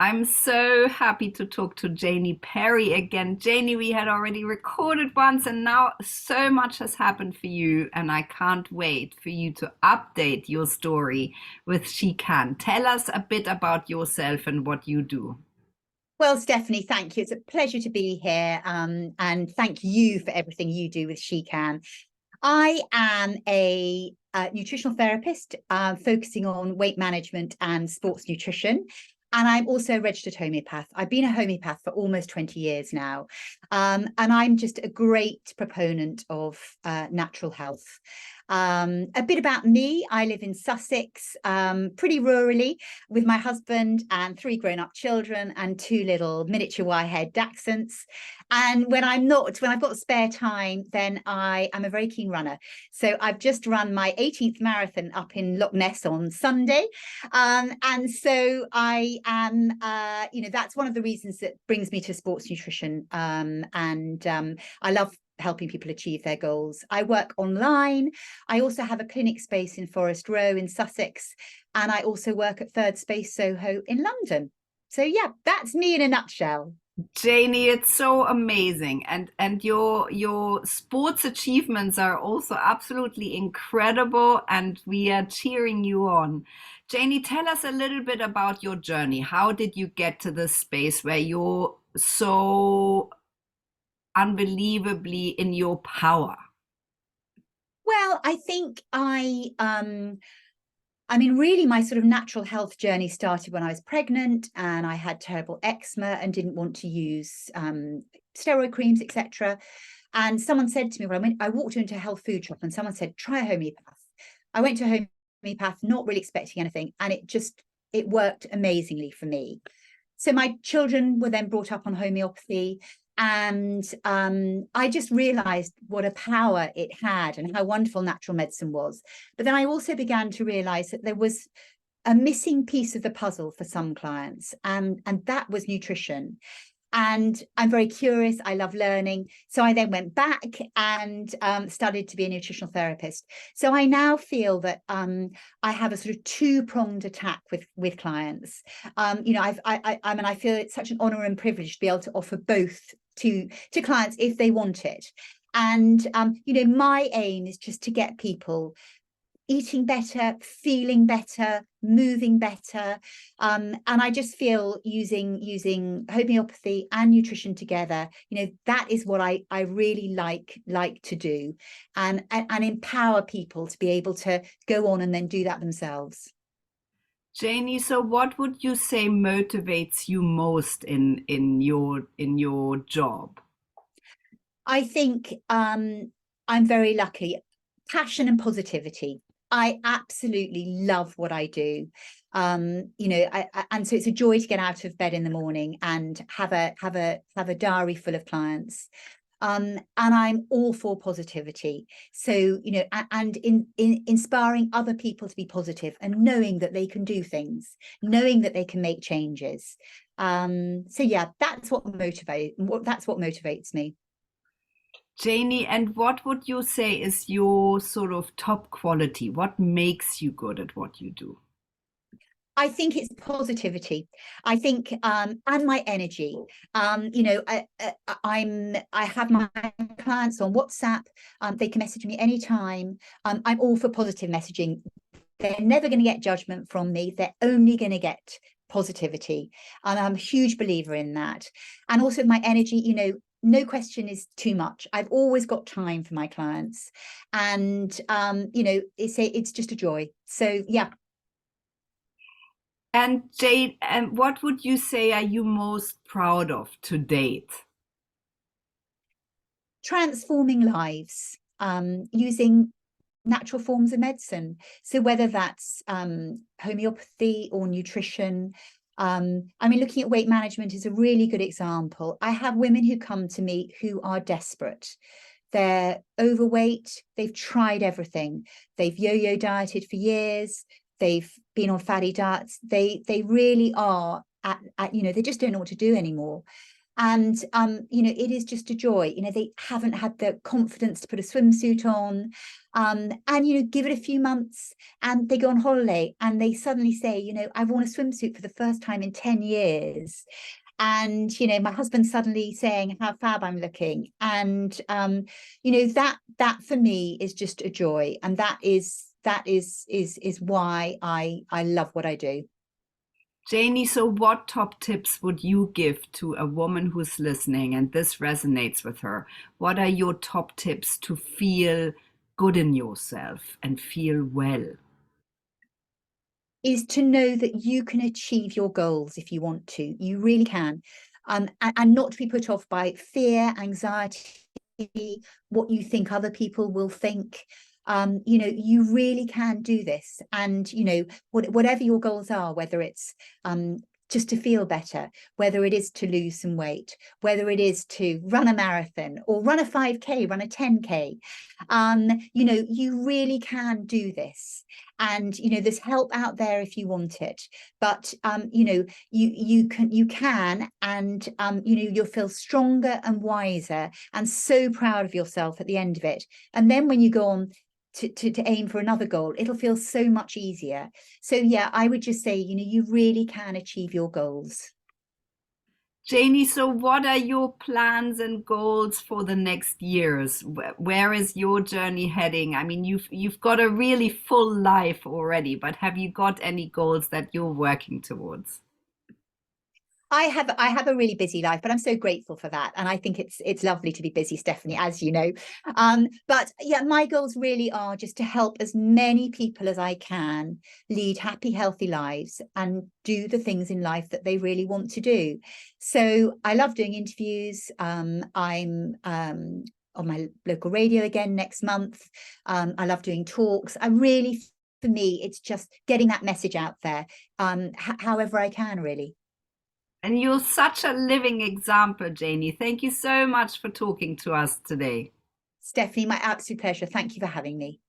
I'm so happy to talk to Janie Perry again. Janie, we had already recorded once, and now so much has happened for you, and I can't wait for you to update your story with She Can. Tell us a bit about yourself and what you do. Well, Stephanie, thank you. It's a pleasure to be here. And thank you for everything you do with She Can. I am a nutritional therapist focusing on weight management and sports nutrition. And I'm also a registered homeopath. I've been a homeopath for almost 20 years now. And I'm just a great proponent of natural health. A bit about me, I live in Sussex, pretty rurally, with my husband and three grown-up children and two little miniature wire-haired dachshunds. And when I've got spare time, then I am a very keen runner. So I've just run my 18th marathon up in Loch Ness on Sunday. And so I am, that's one of the reasons that brings me to sports nutrition. I love helping people achieve their goals. I work online. I also have a clinic space in Forest Row in Sussex, and I also work at Third Space Soho in London. So yeah, that's me in a nutshell. Janie, it's so amazing, and your sports achievements are also absolutely incredible, and we are cheering you on. Janie, tell us a little bit about your journey. How did you get to this space where you're so unbelievably in your power? Well, I think I mean, really, my sort of natural health journey started when I was pregnant and I had terrible eczema and didn't want to use steroid creams, etc. And someone said to me, well, I walked into a health food shop and someone said, try a homeopath. I went to a homeopath, not really expecting anything, and it worked amazingly for me. So my children were then brought up on homeopathy, and I just realized what a power it had and how wonderful natural medicine was. But then I also began to realize that there was a missing piece of the puzzle for some clients, and that was nutrition. And I'm very curious. I love learning. So I then went back and studied to be a nutritional therapist. So I now feel that I have a sort of two-pronged attack with clients. I feel it's such an honor and privilege to be able to offer both to clients if they want it. And my aim is just to get people eating better, feeling better, moving better. And I just feel using homeopathy and nutrition together, that is what I really like to do, and empower people to be able to go on and then do that themselves. Janie, so what would you say motivates you most in your job? I think I'm very lucky. Passion and positivity. I absolutely love what I do. And so it's a joy to get out of bed in the morning and have a diary full of clients. And I'm all for positivity. So, and in inspiring other people to be positive and knowing that they can do things, knowing that they can make changes. So yeah, that's what motivates me. Janie, and what would you say is your sort of top quality? What makes you good at what you do? I think it's positivity. I think, and my energy. I have my clients on WhatsApp. They can message me anytime. I'm all for positive messaging. They're never going to get judgment from me. They're only going to get positivity, and I'm a huge believer in that. And also my energy. No question is too much. I've always got time for my clients, and it's just a joy. So yeah. And Jade, and what would you say are you most proud of to date? Transforming lives using natural forms of medicine. So whether that's homeopathy or nutrition, looking at weight management is a really good example. I have women who come to me who are desperate. They're overweight. They've tried everything. They've yo-yo dieted for years. They've been on fatty diets. They really are they just don't know what to do anymore. And it is just a joy. They haven't had the confidence to put a swimsuit on, and give it a few months, and they go on holiday and they suddenly say, I've worn a swimsuit for the first time in 10 years. And my husband suddenly saying how fab I'm looking. And that for me is just a joy. And that is why I love what I do. Janie, so what top tips would you give to a woman who's listening and this resonates with her? What are your top tips to feel good in yourself and feel well? Is to know that you can achieve your goals if you want to. You really can. And not to be put off by fear, anxiety, what you think other people will think. You really can do this. And, whatever your goals are, whether it's just to feel better, whether it is to lose some weight, whether it is to run a marathon or run a 5K, run a 10K, you really can do this. And there's help out there if you want it. But you can, and you'll feel stronger and wiser and so proud of yourself at the end of it. And then when you go on to aim for another goal, it'll feel so much easier. So yeah, I would just say, you really can achieve your goals. Janie, so what are your plans and goals for the next years? Where is your journey heading? I mean, you've got a really full life already, but have you got any goals that you're working towards? I have a really busy life, but I'm so grateful for that. And I think it's lovely to be busy, Stephanie, as you know. But yeah, my goals really are just to help as many people as I can lead happy, healthy lives and do the things in life that they really want to do. So I love doing interviews. I'm on my local radio again next month. I love doing talks. For me, it's just getting that message out there, however I can, really. And you're such a living example, Janie. Thank you so much for talking to us today. Stephanie, my absolute pleasure. Thank you for having me.